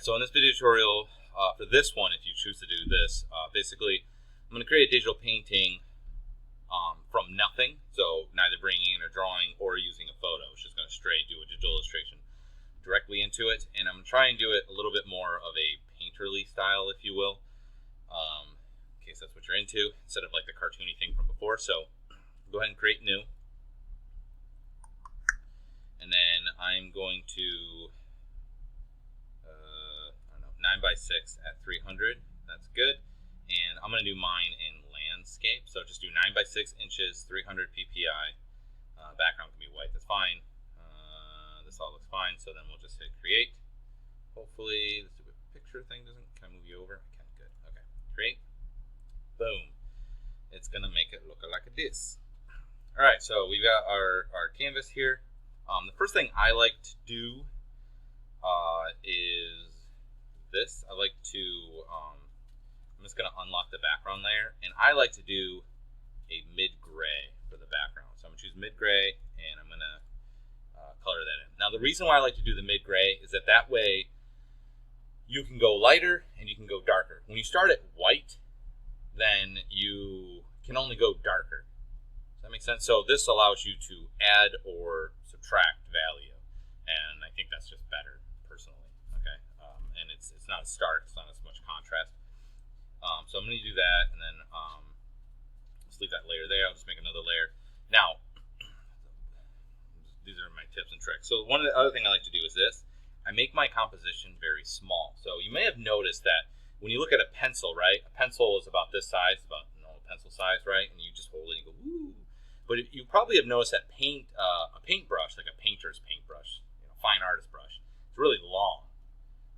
so in this video tutorial, for this one, if you choose to do this, basically, I'm going to create a digital painting from nothing, so neither bringing in a drawing or using a photo. It's just going to straight do a digital illustration directly into it, and I'm trying to do it a little bit more of a painterly style, if you will, in case that's what you're into, instead of like the cartoony thing from before. So go ahead and create new, and then I'm going to 9x6 at 300. That's good. And I'm going to do mine in landscape. So just do 9x6 inches, 300 ppi. Background can be white. That's fine. This all looks fine. So then we'll just hit create. Hopefully this stupid picture thing doesn't. Can I move you over? I can. Good. Okay. Create. Boom. It's going to make it look like this. All right. So we've got our canvas here. The first thing I like to do is this. I like to, I'm just going to unlock the background layer, and I like to do a mid-gray for the background. So I'm going to choose mid-gray, and I'm going to color that in. Now the reason why I like to do the mid-gray is that way you can go lighter and you can go darker. When you start at white, then you can only go darker. Does that make sense? So this allows you to add or subtract value, and I think that's just better personally. Okay, and it's not as stark, it's not as much contrast. So I'm going to do that, and then just leave that layer there. I'll just make another layer. Now, these are my tips and tricks. So one of the other thing I like to do is this. I make my composition very small. So you may have noticed that when you look at a pencil, right? A pencil is about this size, about normal pencil size, right? And you just hold it and go, woo. But you probably have noticed that a paintbrush, like a painter's paintbrush, fine artist brush, it's really long,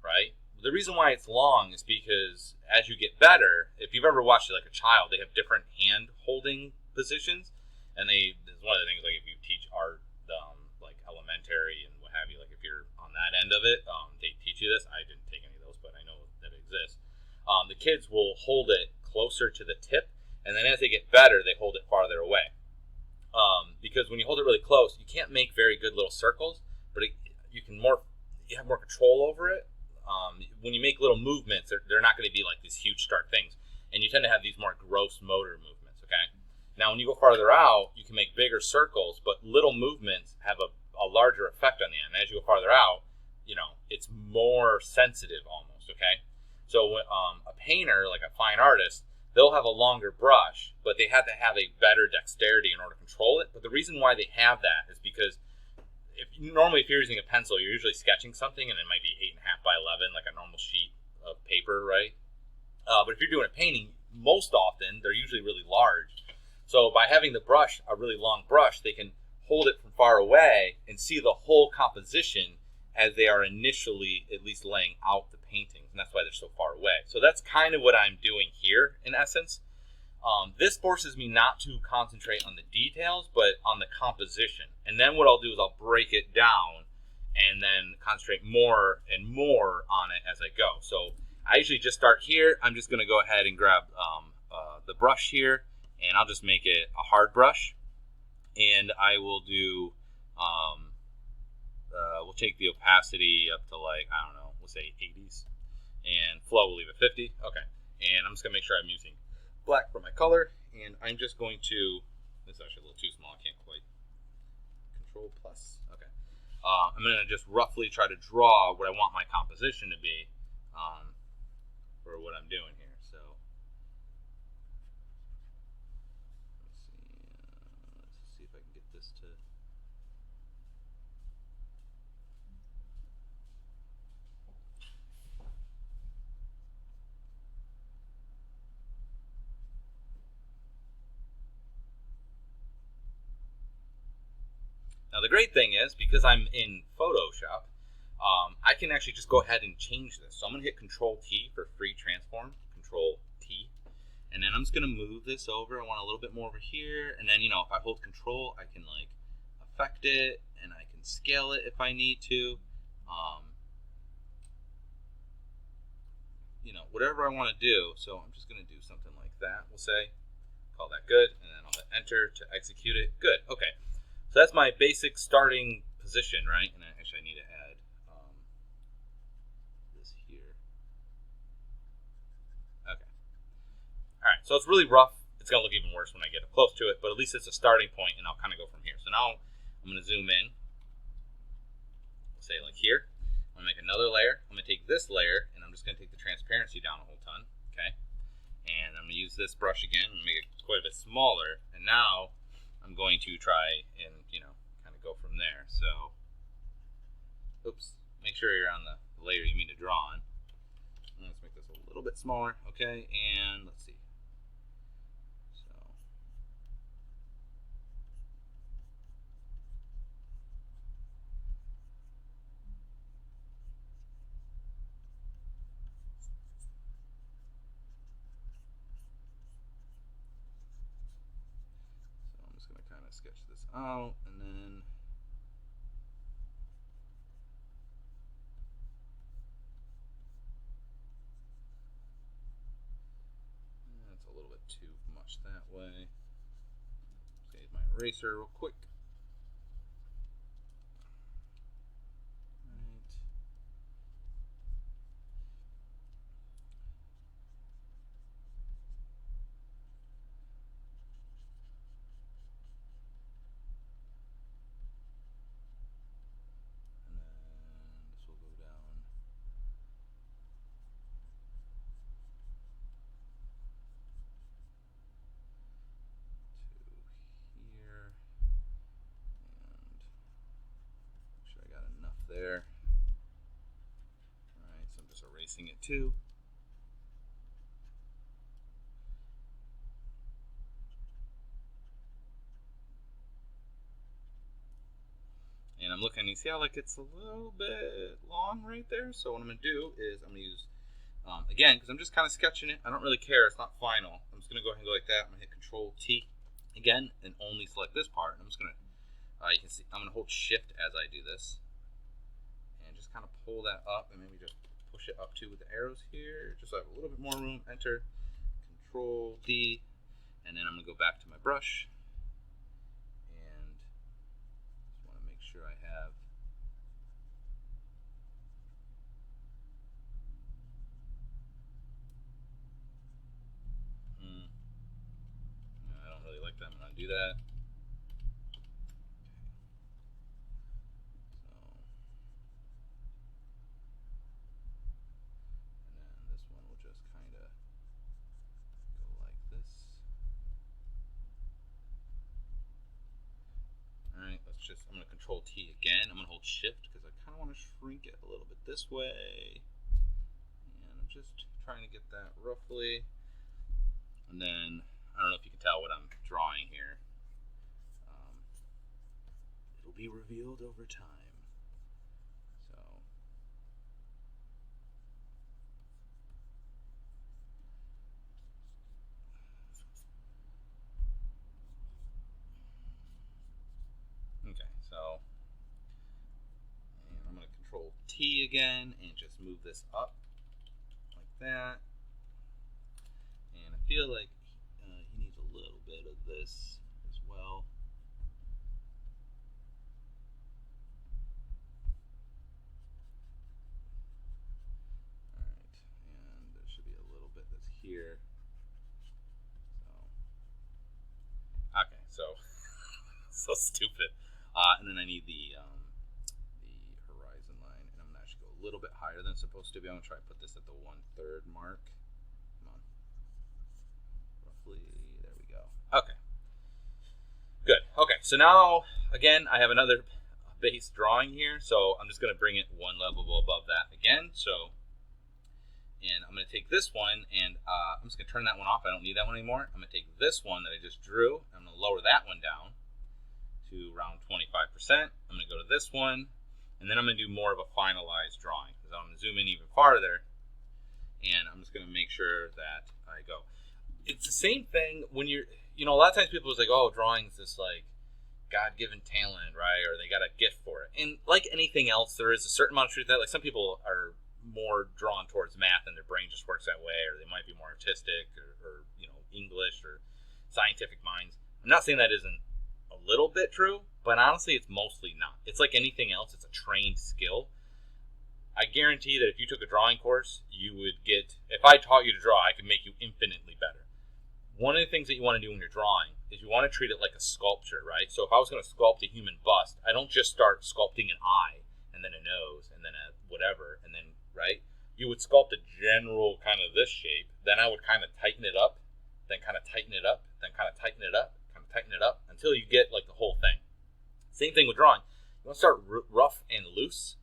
right? The reason why it's long is because as you get better, if you've ever watched it like a child, they have different hand holding positions, and it's one of the things, like if you teach art, like elementary and what have you, like if you're on that end of it, they teach you this. I didn't take any of those, but I know that it exists. The kids will hold it closer to the tip, and then as they get better, they hold it farther away. Because when you hold it really close, you can't make very good little circles, but you have more control over it. When you make little movements, they're not going to be like these huge stark things, and you tend to have these more gross motor movements. Okay. Now, when you go farther out, you can make bigger circles, but little movements have a larger effect on the end. As you go farther out, it's more sensitive almost. Okay. So a painter, like a fine artist, they'll have a longer brush, but they have to have a better dexterity in order to control it. But the reason why they have that is because if you're using a pencil, you're usually sketching something, and it might be 8.5 by 11, like a normal sheet of paper, right? But if you're doing a painting, most often they're usually really large. So by having the brush, a really long brush, they can hold it from far away and see the whole composition as they are initially at least laying out the paintings, and that's why they're so far away. So that's kind of what I'm doing here in essence. This forces me not to concentrate on the details, but on the composition. And then what I'll do is I'll break it down and then concentrate more and more on it as I go. So I usually just start here. I'm just going to go ahead and grab the brush here, and I'll just make it a hard brush. And I will do, we'll take the opacity up to like, I don't know, we'll say 80s. And flow, we'll leave it 50. Okay. And I'm just going to make sure I'm using black for my color, and I'm just going to, this is actually a little too small, I can't quite, Control plus, okay. I'm going to just roughly try to draw what I want my composition to be for what I'm doing here. So let's see if I can get this to, now the great thing is, because I'm in Photoshop, I can actually just go ahead and change this. So I'm going to hit Control T for free transform, Control T, and then I'm just going to move this over. I want a little bit more over here, and then, if I hold Control, I can like affect it, and I can scale it if I need to. Whatever I want to do. So I'm just going to do something like that, we'll say. Call that good, and then I'll hit Enter to execute it. Good, okay. So that's my basic starting position, right? And actually I need to add this is here. Okay. All right, so it's really rough. It's going to look even worse when I get up close to it, but at least it's a starting point, and I'll kind of go from here. So now I'm going to zoom in, say like here. I'm going to make another layer. I'm going to take this layer, and I'm just going to take the transparency down a whole ton, okay? And I'm going to use this brush again and make it quite a bit smaller, and now I'm going to try and, kind of go from there. So, oops, make sure you're on the layer you mean to draw on. Let's make this a little bit smaller, okay? And let's see. Sketch this out, and then that's a little bit too much that way. Save my eraser real quick. There. Alright, so I'm just erasing it too. And I'm looking, you see how like it's a little bit long right there? So what I'm going to do is I'm going to use, again, because I'm just kind of sketching it. I don't really care. It's not final. I'm just going to go ahead and go like that. I'm going to hit Control T again and only select this part. And I'm just going to, you can see, I'm going to hold Shift as I do this. And just kind of pull that up and maybe just push it up too with the arrows here. Just so I have a little bit more room. Enter, Control D. And then I'm going to go back to my brush. Sure I have I don't really like that. I'm gonna do that. And then this one will just kind of go like this. Alright, I'm going to Control T again. I'm going to hold Shift because I kind of want to shrink it a little bit this way. And I'm just trying to get that roughly. And then, I don't know if you can tell what I'm drawing here. It'll be revealed over time. So, okay, so and I'm going to Control T again and just move this up like that. And I feel like he needs a little bit of this as well. Alright, and there should be a little bit that's here. Okay, so so stupid. And then I need the horizon line, and I'm gonna actually go a little bit higher than it's supposed to be. I'm gonna try to put this at the 1/3 mark. Come on, roughly. There we go. Okay, good. Okay, so now again, I have another base drawing here, so I'm just gonna bring it one level above that again. So, and I'm gonna take this one, and I'm just gonna turn that one off. I don't need that one anymore. I'm gonna take this one that I just drew. I'm gonna lower that one down to around 25%. I'm going to go to this one, and then I'm going to do more of a finalized drawing because I'm going to zoom in even farther, and I'm just going to make sure that I go. It's the same thing when you're, a lot of times people is like, oh, drawing's this like God-given talent, right? Or they got a gift for it. And like anything else, there is a certain amount of truth that, like, some people are more drawn towards math and their brain just works that way, or they might be more artistic or English or scientific minds. I'm not saying that isn't a little bit true, but honestly it's mostly not. It's like anything else, it's a trained skill. I guarantee that if you took a drawing course, you would get, if I taught you to draw, I could make you infinitely better. One of the things that you want to do when you're drawing is you want to treat it like a sculpture, right? So if I was going to sculpt a human bust, I don't just start sculpting an eye and then a nose and then a whatever and then, right? You would sculpt a general kind of this shape, then I would kind of tighten it up, then kind of tighten it up, then kind of tighten it up, kind of tighten it up until you get like the whole thing. Same thing with drawing. You want to start rough and loose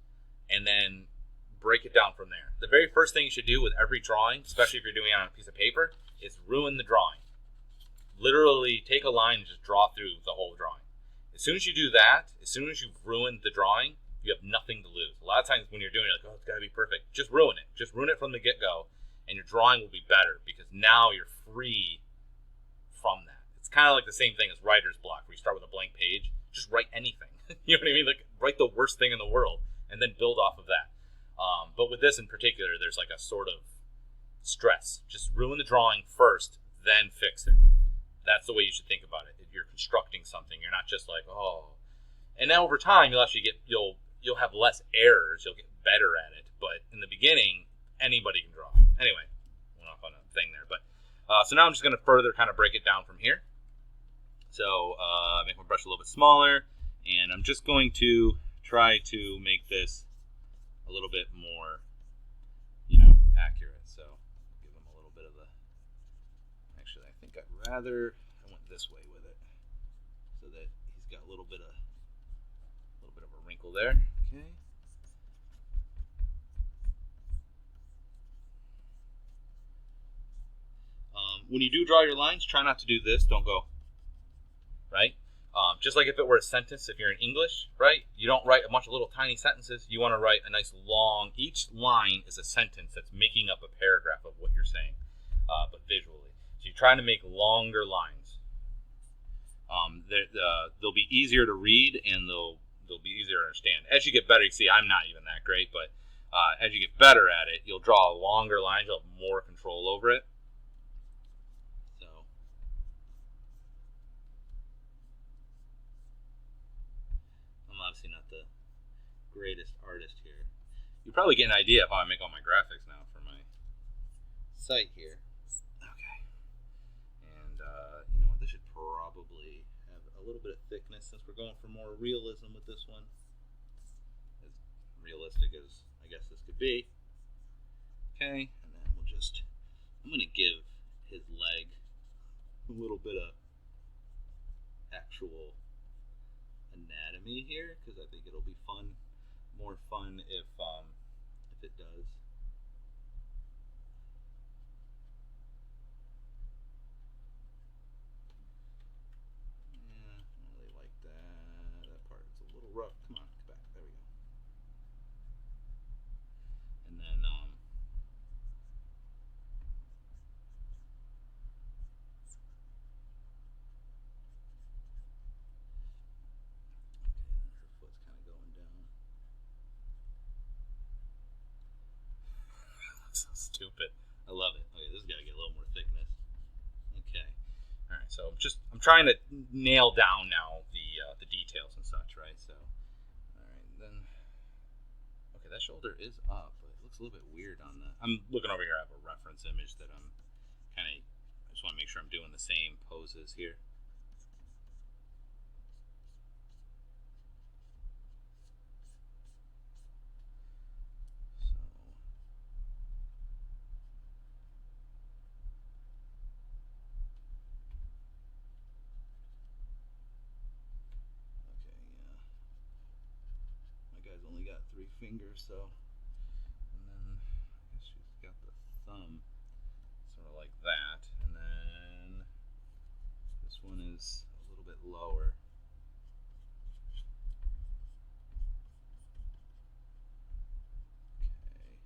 and then break it down from there. The very first thing you should do with every drawing, especially if you're doing it on a piece of paper, is ruin the drawing. Literally take a line and just draw through the whole drawing. As soon as you do that, as soon as you've ruined the drawing, you have nothing to lose. A lot of times when you're doing it, like, oh, it's got to be perfect. Just ruin it. Just ruin it from the get-go, and your drawing will be better because now you're free from that. It's kind of like the same thing as writer's block, where you start with a blank page. Just write anything. You know what I mean? Like, write the worst thing in the world, and then build off of that. But with this in particular, there's like a sort of stress. Just ruin the drawing first, then fix it. That's the way you should think about it. If you're constructing something, you're not just like, oh. And then over time, you'll actually get, you'll have less errors. You'll get better at it. But in the beginning, anybody can draw. Anyway, went off on a thing there. But so now I'm just going to further kind of break it down from here. So make my brush a little bit smaller, and I'm just going to try to make this a little bit more, accurate. So give them a little bit of a. Actually, I think I went this way with it, so that he's got a little bit of a wrinkle there. Okay. When you do draw your lines, try not to do this. Don't go, right? Just like if it were a sentence, if you're in English, right? You don't write a bunch of little tiny sentences. You want to write a nice long, each line is a sentence that's making up a paragraph of what you're saying, but visually. So you're trying to make longer lines. They'll be easier to read and they'll be easier to understand. As you get better, you see I'm not even that great, but as you get better at it, you'll draw longer lines, you'll have more control over it. So I'm obviously not the greatest artist here. You probably get an idea of how I make all my graphics now for my site here. Okay. And you know what? This should probably have a little bit of thickness since we're going for more realism with this one. As realistic as I guess this could be. Okay. And then we'll just, I'm going to give his leg a little bit of actual anatomy here because I think it'll be fun, more fun if it does. Yeah, I don't really like that. That part is a little rough. Come on, come back. There we go. And then her foot's kind of going down. So stupid. I love it. Okay, this has got to get a little more thickness. Okay. All right. So I'm trying to nail down now the details and such, right? So, all right. Then, okay, that shoulder is up, but it looks a little bit weird on the. I'm looking over here. I have a reference image that I'm kind of. I just want to make sure I'm doing the same poses here. Only got 3 fingers, so, and then I guess she's got the thumb sort of like that, and then this one is a little bit lower. Okay.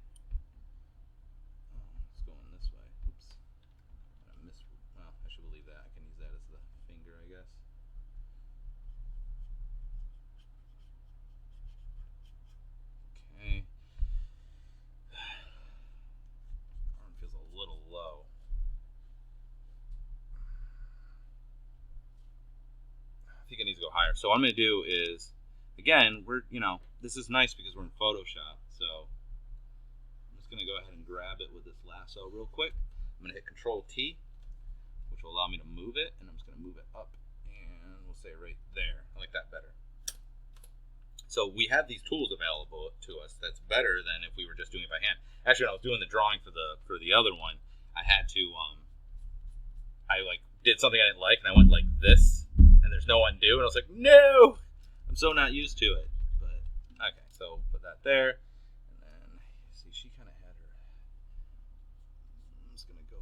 Oh, it's going this way. Oops. I missed. Well, I should believe that. I can use that as the finger, I guess. Okay. Arm feels a little low. I think it needs to go higher. So what I'm going to do is, again, this is nice because we're in Photoshop. So just going to go ahead and grab it with this lasso real quick. I'm going to hit Control T, which will allow me to move it, and I'm just going to move it up, and we'll say right there. I like that better. So we have these tools available to us. That's better than if we were just doing it by hand. Actually, when I was doing the drawing for the other one, I had to I like did something I didn't like, and I went like this, and there's no undo, and I was like, no, I'm so not used to it. But okay, so put that there, and then see, she kind of had her. I'm just gonna go,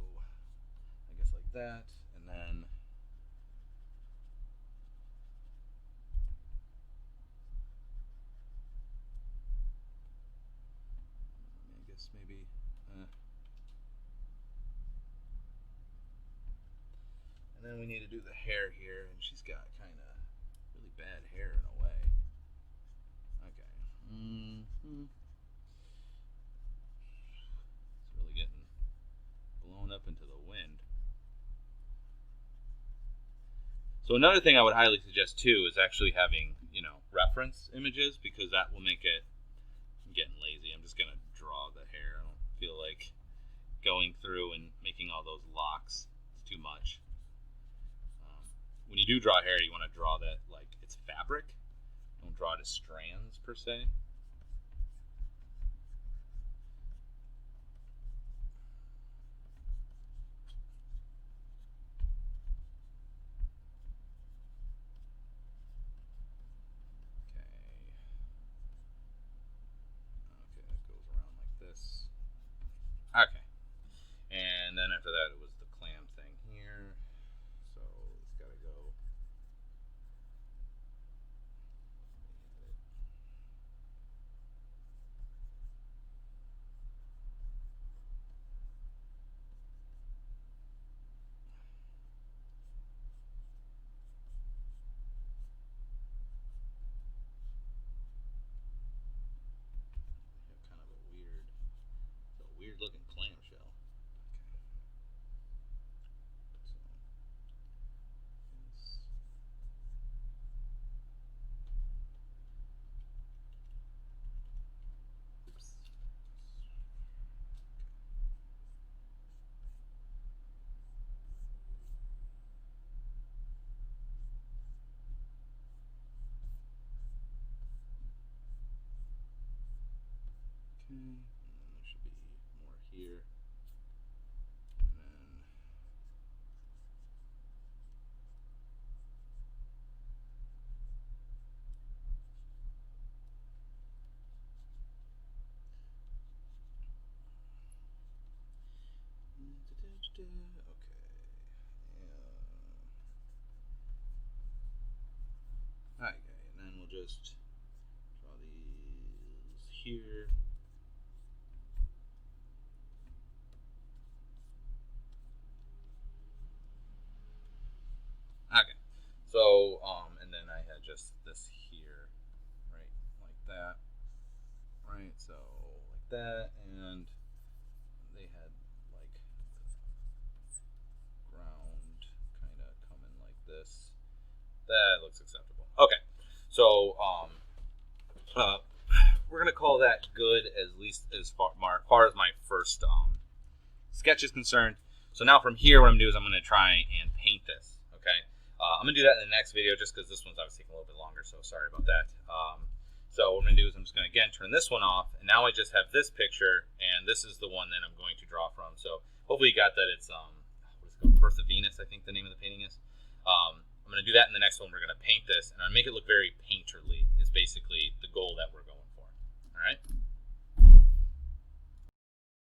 I guess, like that, and then. Maybe and then we need to do the hair here, and she's got kind of really bad hair in a way. Okay. It's really getting blown up into the wind. So another thing I would highly suggest too is actually having, reference images, because that will make it. I'm getting lazy. I'm just gonna draw the hair. I don't feel like going through and making all those locks. It's too much. When you do draw hair, you want to draw that like it's fabric. Don't draw it as strands per se. Okay, and then after that it was the clam thing here, so it's got to go. Kind of a weird looking clamshell. And there should be more here. And then okay. Okay, and then we'll just draw these here. Okay, so and then I had just this here, right, like that, right, so like that, and they had like ground kind of coming like this. That looks acceptable. Okay, so we're gonna call that good, at least as far as my first sketch is concerned. So now from here, what I'm gonna do is I'm gonna try and paint this. Okay. I'm going to do that in the next video just because this one's obviously taking a little bit longer, so sorry about that. So what I'm going to do is I'm just going to, again, turn this one off, and now I just have this picture, and this is the one that I'm going to draw from. So hopefully you got that. It's, what is it called? Birth of Venus, I think the name of the painting is. I'm going to do that in the next one. We're going to paint this, and I'll make it look very painterly is basically the goal that we're